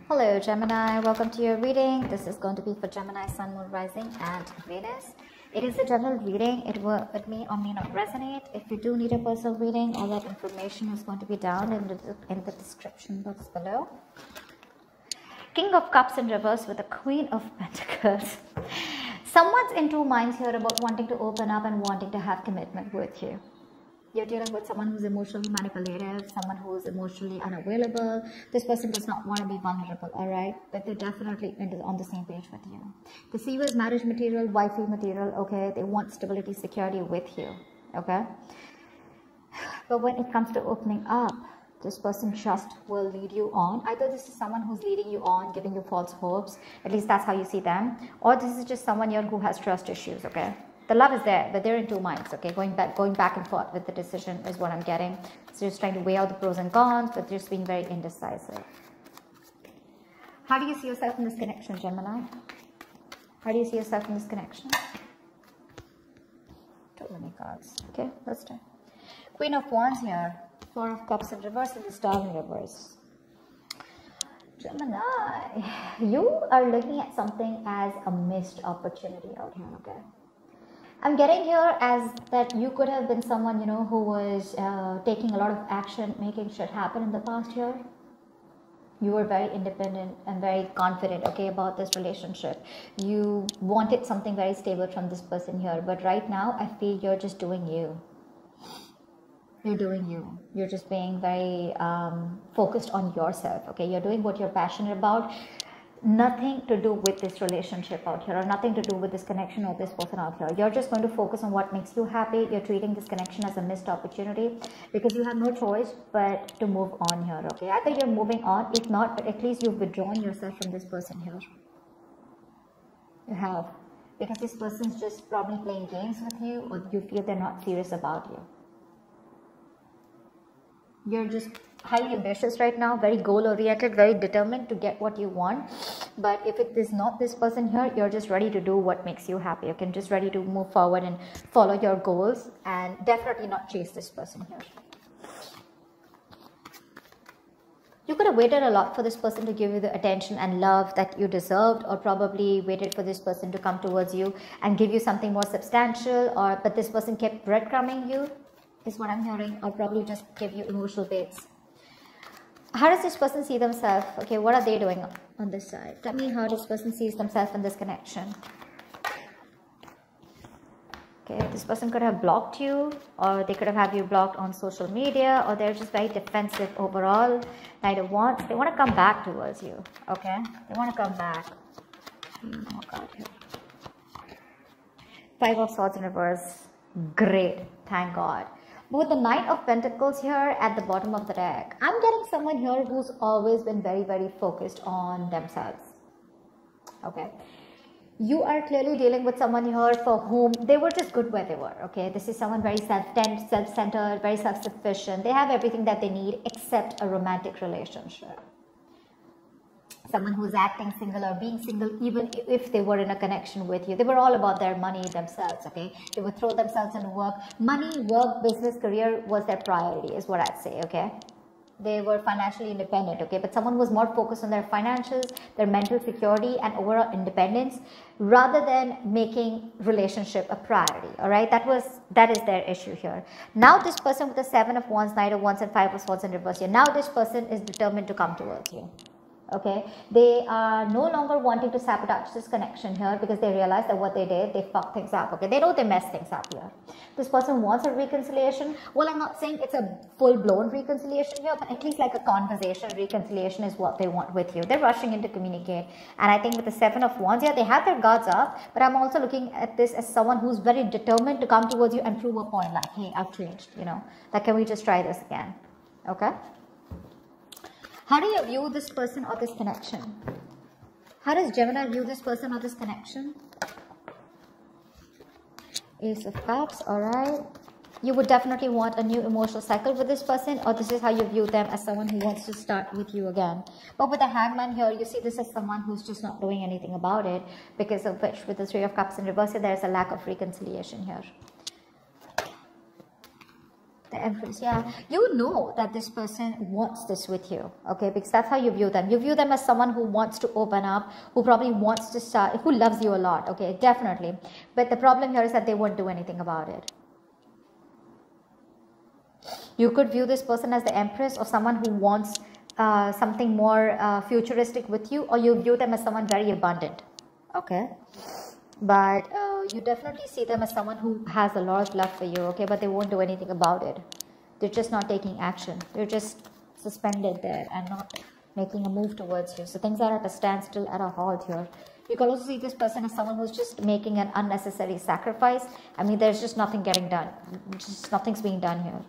Hello Gemini, welcome to your reading. This is going to be for Gemini, Sun, Moon, Rising and Venus. It is a general reading. It may or may not resonate. If you do need a personal reading, all that information is going to be down in the description box below. King of Cups in reverse with the Queen of Pentacles. Someone's in two minds here about wanting to open up and wanting to have commitment with you. You're dealing with someone who's emotionally manipulative, someone who's emotionally unavailable. This person does not want to be vulnerable, alright? But they're definitely on the same page with you. They see you as marriage material, wifey material, okay? They want stability, security with you, okay? But when it comes to opening up, this person just will lead you on. Either this is someone who's leading you on, giving you false hopes, at least that's how you see them. Or this is just someone here who has trust issues, okay? The love is there, but they're in two minds, okay? Going back and forth with the decision is what I'm getting. So just trying to weigh out the pros and cons, but just being very indecisive. How do you see yourself in this connection, Gemini? How do you see yourself in this connection? Too many cards. Okay, let's try. Queen of Wands here. Four of Cups in reverse and the Star in reverse. Gemini, you are looking at something as a missed opportunity out here, okay? I'm getting here as that you could have been someone, you know, who was taking a lot of action, making shit happen in the past year. You were very independent and very confident, okay, about this relationship. You wanted something very stable from this person here. But right now, I feel you're just doing you. You're doing you. You're just being very focused on yourself, okay? You're doing what you're passionate about. Nothing to do with this relationship out here, or nothing to do with this connection or this person out here. You're just going to focus on what makes you happy. You're treating this connection as a missed opportunity because you have no choice but to move on here, okay? Either you're moving on, if not, but at least you've withdrawn yourself from this person here. You have. Because this person's just probably playing games with you, or you feel they're not serious about you. You're just highly ambitious right now, very goal-oriented, very determined to get what you want. But if it is not this person here, you're just ready to do what makes you happy. You can just ready to move forward and follow your goals and definitely not chase this person here. You could have waited a lot for this person to give you the attention and love that you deserved, or probably waited for this person to come towards you and give you something more substantial, but this person kept breadcrumbing you, is what I'm hearing, or probably just give you emotional baits. How does this person see themselves? Okay, what are they doing on this side? Tell me how this person sees themselves in this connection. Okay, this person could have blocked you, or they could have had you blocked on social media, or they're just very defensive overall. Knight of Wands, they want to come back towards you, okay? They want to come back. Oh God. Five of Swords in reverse. Great, thank God. But with the Knight of Pentacles here at the bottom of the deck, I'm getting someone here who's always been very, very focused on themselves. Okay. You are clearly dealing with someone here for whom they were just good where they were. Okay. This is someone very self-centered, very self-sufficient. They have everything that they need except a romantic relationship. Someone who's acting single or being single, even if they were in a connection with you. They were all about their money themselves, okay? They would throw themselves into work. Money, work, business, career was their priority, is what I'd say, okay? They were financially independent, okay? But someone was more focused on their financials, their mental security, and overall independence, rather than making relationship a priority, all right? That is their issue here. Now this person with the Seven of Wands, Knight of Wands, and Five of Swords in reverse here, now this person is determined to come towards you. Okay, they are no longer wanting to sabotage this connection here because they realize that what they did, they fucked things up. Okay, they know they messed things up here. This person wants a reconciliation. Well, I'm not saying it's a full-blown reconciliation here, but at least like a conversation reconciliation is what they want with you. They're rushing in to communicate. And I think with the Seven of Wands, yeah, they have their guards up, but I'm also looking at this as someone who's very determined to come towards you and prove a point like, hey, I've changed, you know, like, can we just try this again? Okay. How do you view this person or this connection? How does Gemini view this person or this connection? Ace of Cups, alright. You would definitely want a new emotional cycle with this person, or this is how you view them as someone who wants to start with you again. But with the Hangman here, you see this as someone who's just not doing anything about it, because of which with the Three of Cups in reverse, there's a lack of reconciliation here. The Empress, yeah. You know that this person wants this with you, okay? Because that's how you view them. You view them as someone who wants to open up, who probably wants to start, who loves you a lot, okay? Definitely. But the problem here is that they won't do anything about it. You could view this person as the Empress or someone who wants something more futuristic with you, or you view them as someone very abundant, okay? But you definitely see them as someone who has a lot of love for you, okay? But they won't do anything about it. They're just not taking action. They're just suspended there and not making a move towards you. So things are at a standstill, at a halt here. You can also see this person as someone who's just making an unnecessary sacrifice. I mean, there's just nothing getting done. Just nothing's being done here.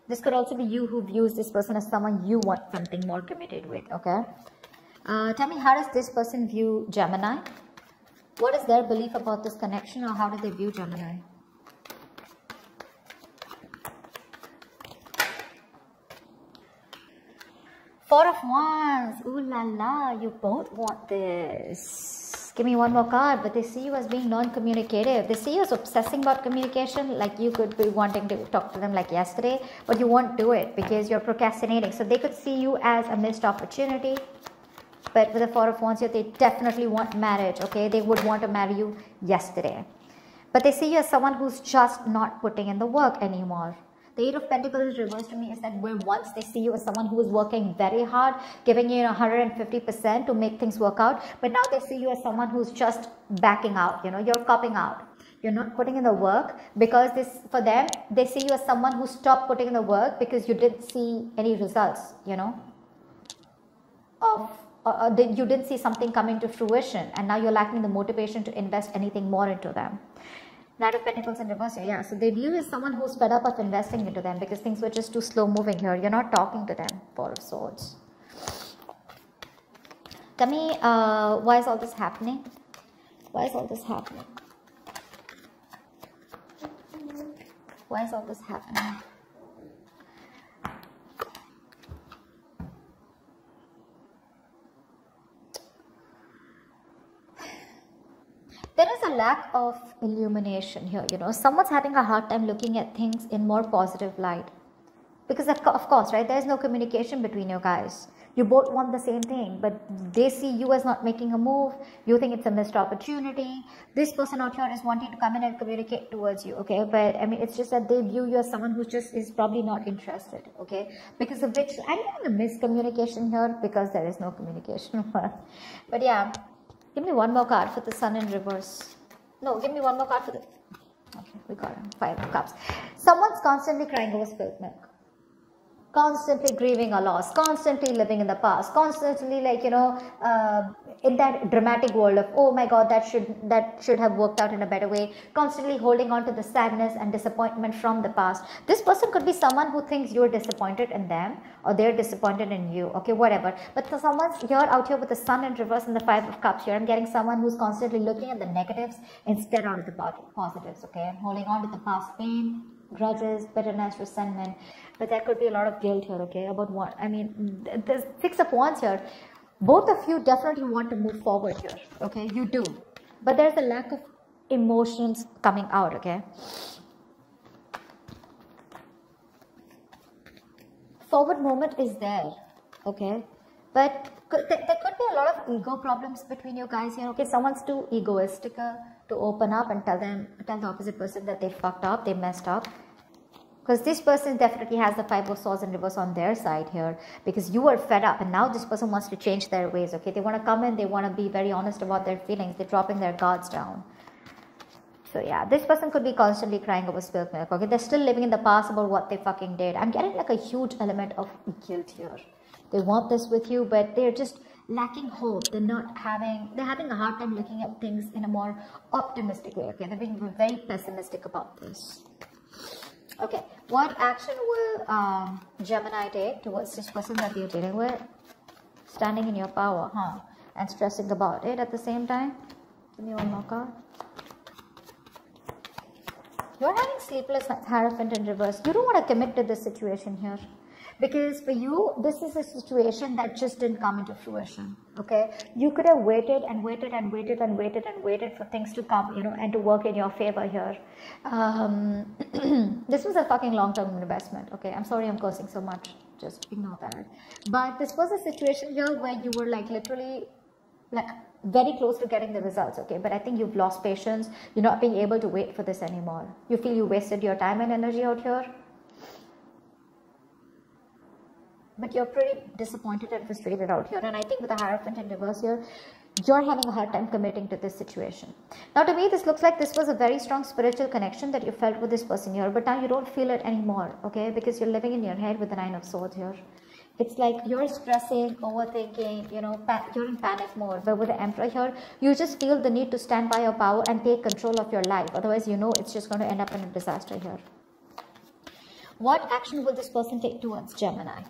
This could also be you who views this person as someone you want something more committed with, okay? Tell me, how does this person view Gemini? What is their belief about this connection, or how do they view Gemini? Four of Wands. Ooh la la, you both want this. Give me one more card. But they see you as being non-communicative. They see you as obsessing about communication. Like you could be wanting to talk to them like yesterday, but you won't do it because you're procrastinating. So they could see you as a missed opportunity. But with the Four of Wands here, they definitely want marriage, okay? They would want to marry you yesterday. But they see you as someone who's just not putting in the work anymore. The Eight of Pentacles reversed to me is that where once they see you as someone who is working very hard, giving you 150% to make things work out. But now they see you as someone who's just backing out, you're copping out. You're not putting in the work because for them, they see you as someone who stopped putting in the work because you didn't see any results, you didn't see something coming to fruition, and now you're lacking the motivation to invest anything more into them. Knight of Pentacles in reverse here, yeah. So they view you as someone who's fed up of investing into them because things were just too slow moving here. You're not talking to them. Four of Swords. Tell me, why is all this happening? Why is all this happening? Why is all this happening? There is a lack of illumination here, Someone's having a hard time looking at things in more positive light. Because of course, right, there's no communication between you guys. You both want the same thing, but they see you as not making a move. You think it's a missed opportunity. This person out here is wanting to come in and communicate towards you, okay? But I mean, it's just that they view you as someone who just is probably not interested, okay? Because of which, I'm getting a miscommunication here because there is no communication. But yeah. Give me one more card for the Sun in reverse. No, give me one more card for the... Okay, we got him. Five of Cups. Someone's constantly crying over spilled milk. Constantly grieving a loss. Constantly living in the past. Constantly in that dramatic world of, oh my God, that should have worked out in a better way. Constantly holding on to the sadness and disappointment from the past. This person could be someone who thinks you're disappointed in them or they're disappointed in you. Okay, whatever. But for someone's out here with the Sun in reverse and the Five of Cups here, I'm getting someone who's constantly looking at the negatives instead of the positives. Okay, I'm holding on to the past pain, grudges, bitterness, resentment. But there could be a lot of guilt here, okay, about what, I mean, there's Six of Wands here. Both of you definitely want to move forward here, okay, you do. But there's a lack of emotions coming out, okay. Forward movement is there, okay. But there could be a lot of ego problems between you guys here, okay. Someone's too egoistic to open up and tell the opposite person that they fucked up, they messed up. Because this person definitely has the Five of Swords in reverse on their side here. Because you are fed up and now this person wants to change their ways, okay. They want to come in, they want to be very honest about their feelings. They're dropping their guards down. So yeah, this person could be constantly crying over spilled milk, okay. They're still living in the past about what they fucking did. I'm getting like a huge element of guilt here. They want this with you, but they're just lacking hope. They're having a hard time looking at things in a more optimistic way, okay. They're being very pessimistic about this. Okay, what action will Gemini take towards this person that you're dealing with? Standing in your power, and stressing about it at the same time. Give me one more card. You're having sleepless nights, Hierophant in reverse. You don't want to commit to this situation here. Because for you, this is a situation that just didn't come into fruition, okay? You could have waited and waited and waited and waited and waited for things to come, you know, and to work in your favor here. This was a fucking long-term investment, okay? I'm sorry I'm cursing so much, just ignore that. But this was a situation here where you were like literally like very close to getting the results, okay? But I think you've lost patience. You're not being able to wait for this anymore. You feel you wasted your time and energy out here. But you're pretty disappointed and frustrated out here. And I think with the Hierophant in reverse here, you're having a hard time committing to this situation. Now to me, this looks like this was a very strong spiritual connection that you felt with this person here. But now you don't feel it anymore, okay? Because you're living in your head with the Nine of Swords here. It's like you're stressing, overthinking, you know, you're in panic mode. But with the Emperor here, you just feel the need to stand by your power and take control of your life. Otherwise, you know it's just going to end up in a disaster here. What action will this person take towards Gemini?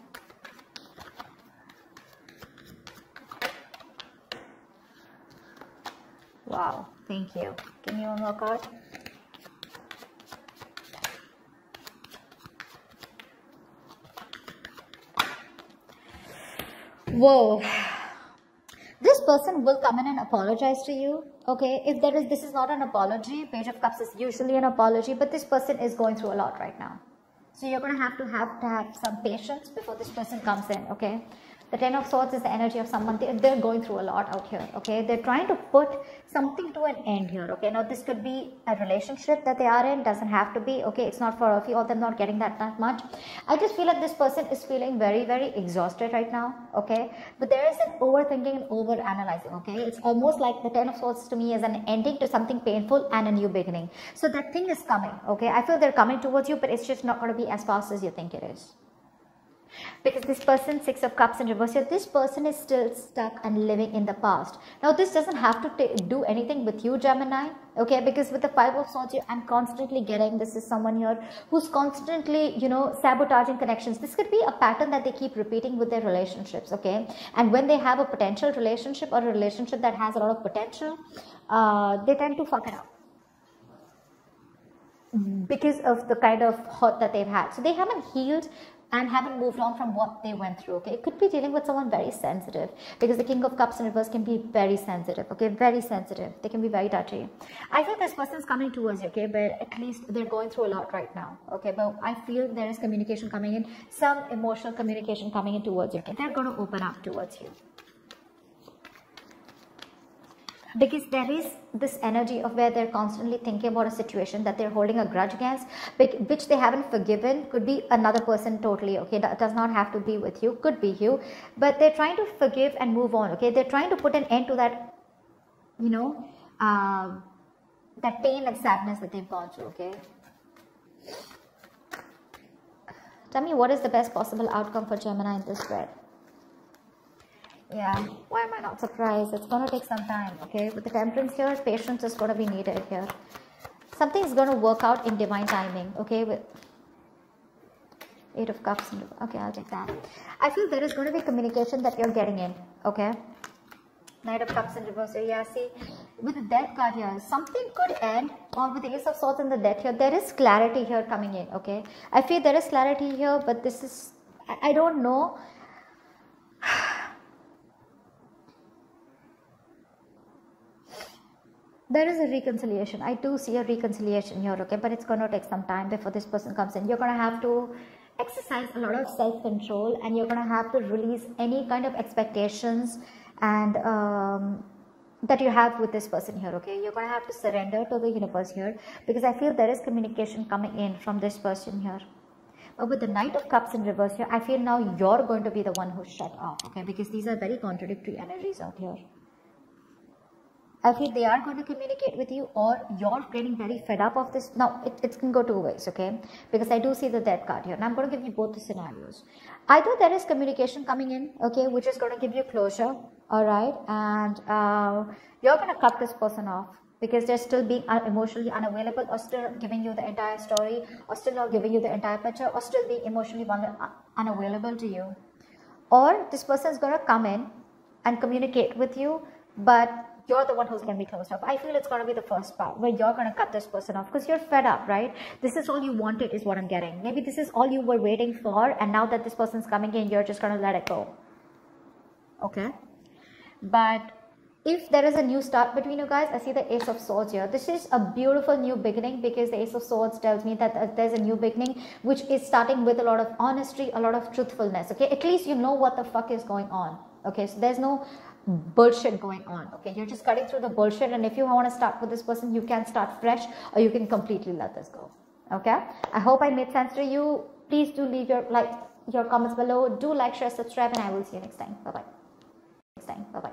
Wow, thank you. Give me one more card. Whoa. This person will come in and apologize to you, okay? If there is, this is not an apology. Page of Cups is usually an apology, but this person is going through a lot right now. So you're going to have some patience before this person comes in, okay? The Ten of Swords is the energy of someone. They're going through a lot out here, okay? They're trying to put something to an end here, okay? Now, this could be a relationship that they are in. Doesn't have to be, okay? It's not for a few of them not getting that much. I just feel like this person is feeling very, very exhausted right now, okay? But there is an overthinking and over-analyzing, okay? It's almost like the Ten of Swords to me is an ending to something painful and a new beginning. So that thing is coming, okay? I feel they're coming towards you, but it's just not going to be as fast as you think it is. Because this person, Six of Cups in reverse here, this person is still stuck and living in the past. Now this doesn't have to do anything with you, Gemini, okay? Because with the Five of Swords here, I'm constantly getting, this is someone here who's constantly, you know, sabotaging connections. This could be a pattern that they keep repeating with their relationships, okay? And when they have a potential relationship or a relationship that has a lot of potential, they tend to fuck it up because of the kind of hurt that they've had. So they haven't healed and haven't moved on from what they went through, okay? It could be dealing with someone very sensitive, because the King of Cups in reverse can be very sensitive, okay? Very sensitive. They can be very touchy. I feel this person is coming towards you, okay? But at least they're going through a lot right now, okay? But I feel there is communication coming in, some emotional communication coming in towards you, okay? They're going to open up towards you. Because there is this energy of where they're constantly thinking about a situation that they're holding a grudge against, which they haven't forgiven. Could be another person totally, okay? That does not have to be with you, could be you. But they're trying to forgive and move on, okay? They're trying to put an end to that, you know, that pain and sadness that they've gone through, okay? Tell me, what is the best possible outcome for Gemini in this spread? Yeah, why am I not surprised? It's going to take some time, okay? With the Temperance here, patience is going to be needed here. Something is going to work out in divine timing, okay? With Eight of Cups. Okay, I'll take that. I feel there is going to be communication that you're getting in, okay? Knight of Cups in reverse here. Yeah, see, with the Death card here, something could end, or with the Ace of Swords and the Death here, there is clarity here coming in, okay? I feel there is clarity here, but this is, I don't know. There is a reconciliation. I do see a reconciliation here, okay? But it's going to take some time before this person comes in. You're going to have to exercise a lot of self-control, and you're going to have to release any kind of expectations and that you have with this person here, okay? You're going to have to surrender to the universe here, because I feel there is communication coming in from this person here. But with the Knight of Cups in reverse here, I feel now you're going to be the one who's shut off, okay? Because these are very contradictory energies out here. I feel they are going to communicate with you, or you're getting very fed up of this. Now, it can go two ways, okay? Because I do see the Death card here, and I'm going to give you both the scenarios. Either there is communication coming in, okay, which is going to give you closure, all right? And you're going to cut this person off because they're still being emotionally unavailable, or still giving you the entire story, or still not giving you the entire picture, or still being emotionally unavailable to you. Or this person is going to come in and communicate with you, but you're the one who's going to be closed off. I feel it's going to be the first part where you're going to cut this person off because you're fed up, right? This is all you wanted is what I'm getting. Maybe this is all you were waiting for, and now that this person's coming in, you're just going to let it go. Okay? But if there is a new start between you guys, I see the Ace of Swords here. This is a beautiful new beginning because the Ace of Swords tells me that there's a new beginning which is starting with a lot of honesty, a lot of truthfulness. Okay? At least you know what the fuck is going on. Okay? So there's no bullshit going on. Okay, you're just cutting through the bullshit, and if you want to start with this person, you can start fresh or you can completely let this go. Okay, I hope I made sense to you. Please do leave your comments below. Do like, share, subscribe, and I will see you next time. Bye bye.